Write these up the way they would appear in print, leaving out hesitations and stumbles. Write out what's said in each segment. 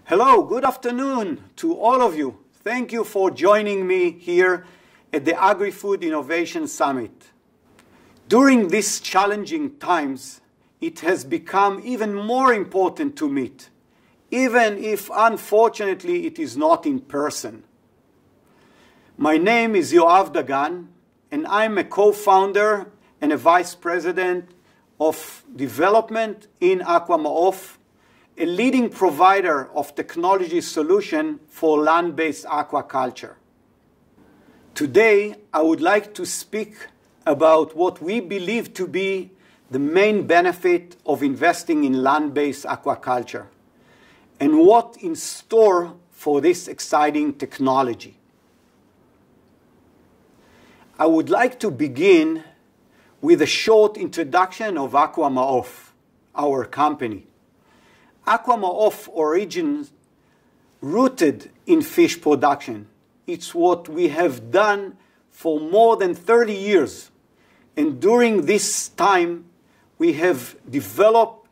Hello, good afternoon to all of you. Thank you for joining me here at the Agri-Food Innovation Summit. During these challenging times, it has become even more important to meet, even if unfortunately it is not in person. My name is Yoav Dagan, and I'm a co-founder and a vice president of development in AquaMaof, a leading provider of technology solution for land-based aquaculture. Today, I would like to speak about what we believe to be the main benefit of investing in land-based aquaculture and what's in store for this exciting technology. I would like to begin with a short introduction of AquaMaof, our company. AquaMaof origins rooted in fish production. It's what we have done for more than 30 years. And during this time, we have developed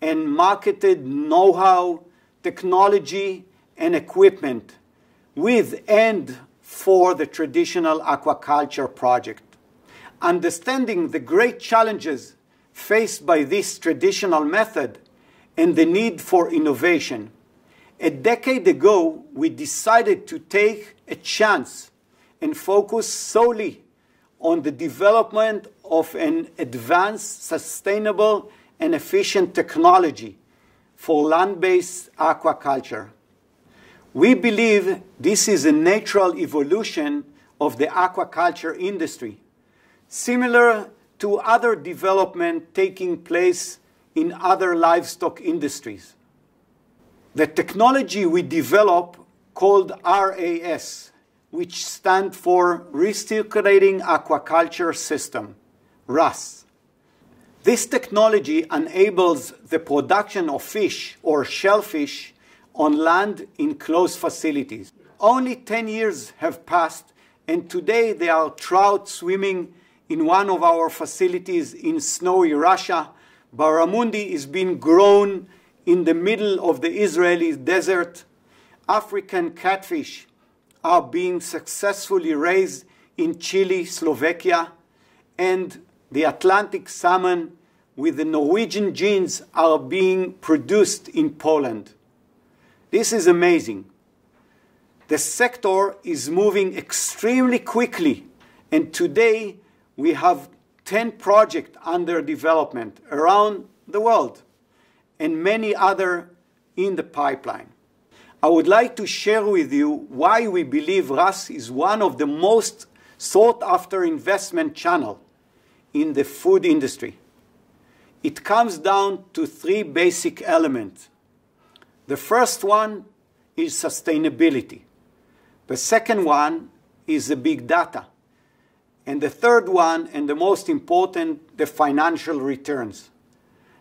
and marketed know-how, technology, and equipment with and for the traditional aquaculture project. Understanding the great challenges faced by this traditional method and the need for innovation, a decade ago, we decided to take a chance and focus solely on the development of an advanced, sustainable, and efficient technology for land-based aquaculture. We believe this is a natural evolution of the aquaculture industry, similar to other development taking place in other livestock industries. The technology we developed, called RAS, which stands for Recirculating Aquaculture System, RAS. This technology enables the production of fish or shellfish on land in closed facilities. Only 10 years have passed, and today there are trout swimming in one of our facilities in snowy Russia. Barramundi is being grown in the middle of the Israeli desert. African catfish are being successfully raised in Chile, Slovakia, and the Atlantic salmon with the Norwegian genes are being produced in Poland. This is amazing. The sector is moving extremely quickly, and today we have 10 projects under development around the world and many others in the pipeline. I would like to share with you why we believe RAS is one of the most sought-after investment channels in the food industry. It comes down to three basic elements. The first one is sustainability. The second one is the big data. And the third one, and the most important, the financial returns.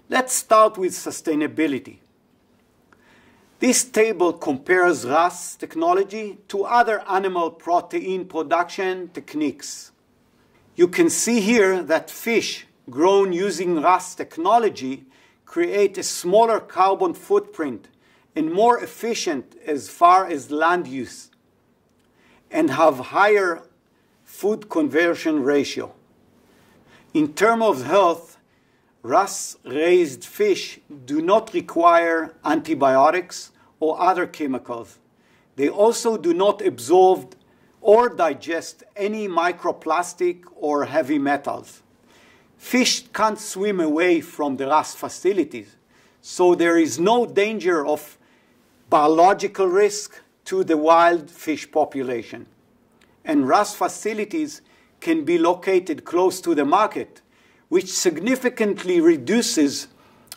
Let's start with sustainability. This table compares RAS technology to other animal protein production techniques. You can see here that fish grown using RAS technology create a smaller carbon footprint and more efficient as far as land use, and have higher food conversion ratio. In terms of health, RAS-raised fish do not require antibiotics or other chemicals. They also do not absorb or digest any microplastic or heavy metals. Fish can't swim away from the RAS facilities, so there is no danger of biological risk to the wild fish population. And RAS facilities can be located close to the market, which significantly reduces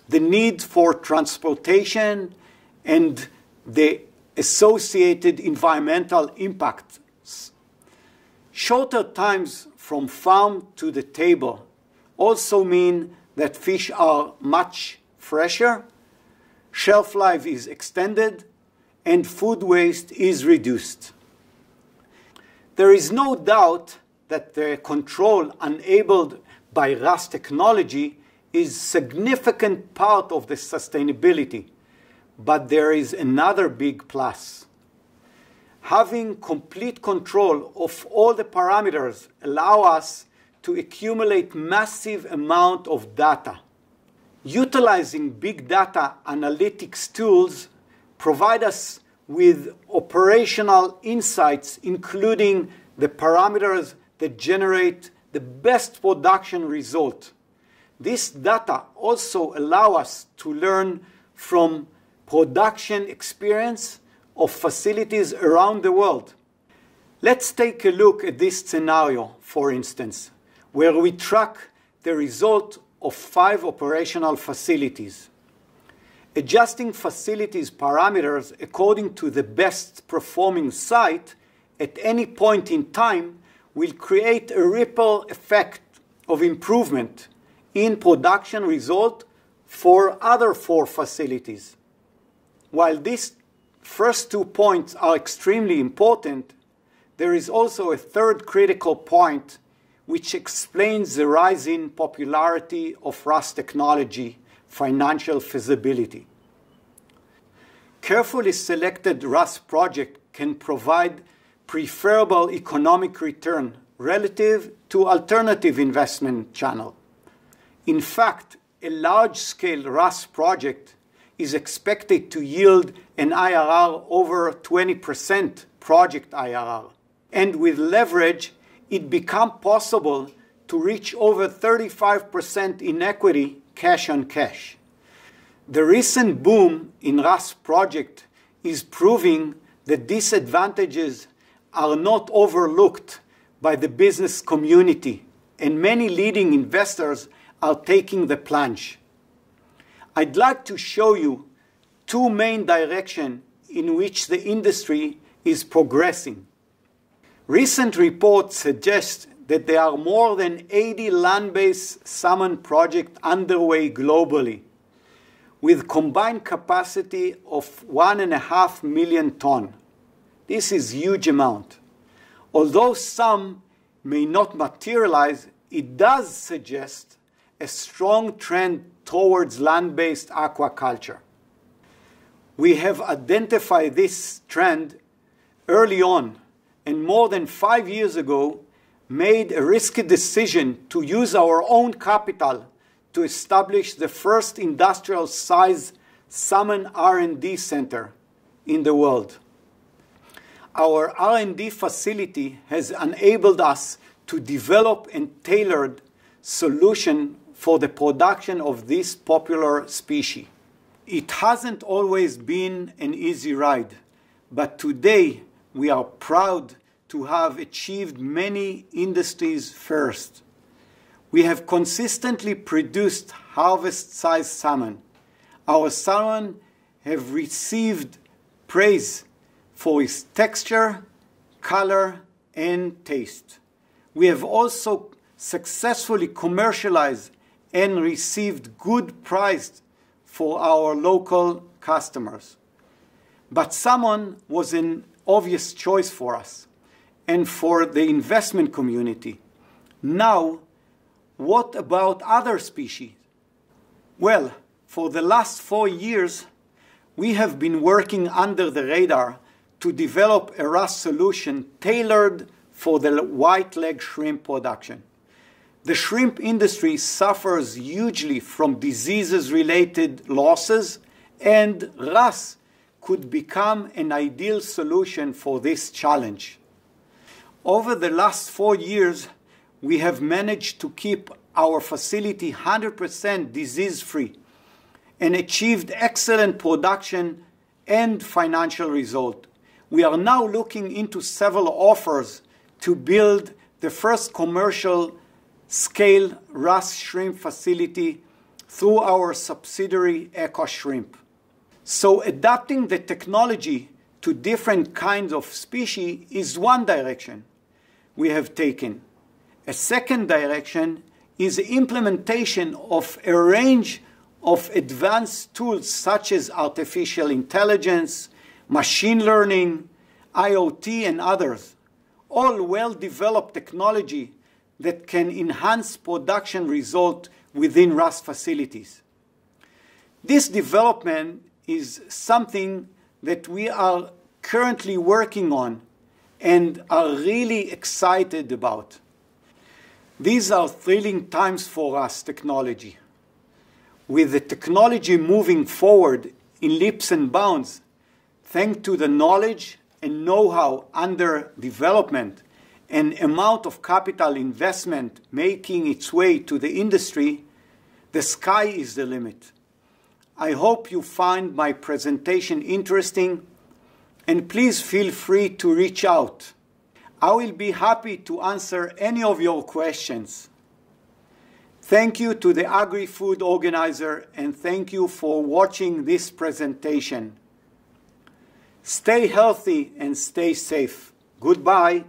the need for transportation and the associated environmental impacts. Shorter times from farm to the table also mean that fish are much fresher, shelf life is extended, and food waste is reduced. There is no doubt that the control enabled by RAS technology is a significant part of the sustainability, but there is another big plus. Having complete control of all the parameters allow us to accumulate massive amount of data. Utilizing big data analytics tools provide us with operational insights, including the parameters that generate the best production result. This data also allow us to learn from production experience of facilities around the world. Let's take a look at this scenario, for instance, where we track the result of 5 operational facilities. Adjusting facilities parameters according to the best performing site at any point in time will create a ripple effect of improvement in production result for other 4 facilities. While these first 2 points are extremely important, there is also a third critical point which explains the rising popularity of RAS technology, financial feasibility. Carefully selected RAS project can provide preferable economic return relative to alternative investment channel. In fact, a large-scale RAS project is expected to yield an IRR over 20% project IRR. And with leverage, it becomes possible to reach over 35% in equity, cash on cash. The recent boom in RAS project is proving that these advantages are not overlooked by the business community, and many leading investors are taking the plunge. I'd like to show you 2 main directions in which the industry is progressing. Recent reports suggest that there are more than 80 land-based salmon projects underway globally, with combined capacity of 1.5 million tons. This is a huge amount. Although some may not materialize, it does suggest a strong trend towards land-based aquaculture. We have identified this trend early on, and more than 5 years ago made a risky decision to use our own capital to establish the first industrial-sized salmon R&D center in the world. Our R&D facility has enabled us to develop a tailored solution for the production of this popular species. It hasn't always been an easy ride, but today we are proud to have achieved many industries first. We have consistently produced harvest-sized salmon. Our salmon have received praise for its texture, color, and taste. We have also successfully commercialized and received good price for our local customers. But salmon was an obvious choice for us and for the investment community. Now, what about other species? Well, for the last 4 years, we have been working under the radar to develop a RAS solution tailored for the white leg shrimp production. The shrimp industry suffers hugely from diseases-related losses, and RAS could become an ideal solution for this challenge. Over the last 4 years, we have managed to keep our facility 100% disease-free and achieved excellent production and financial result. We are now looking into several offers to build the first commercial scale RAS shrimp facility through our subsidiary AquaShrimp. So adapting the technology to different kinds of species is one direction we have taken. A second direction is the implementation of a range of advanced tools such as artificial intelligence, machine learning, IoT, and others, all well-developed technology that can enhance production result within RAS facilities. This development is something that we are currently working on and are really excited about. These are thrilling times for us, technology. With the technology moving forward in leaps and bounds, thanks to the knowledge and know-how under development and amount of capital investment making its way to the industry, the sky is the limit. I hope you find my presentation interesting, and please feel free to reach out. I will be happy to answer any of your questions. Thank you to the agri-food organizer, and thank you for watching this presentation. Stay healthy and stay safe. Goodbye.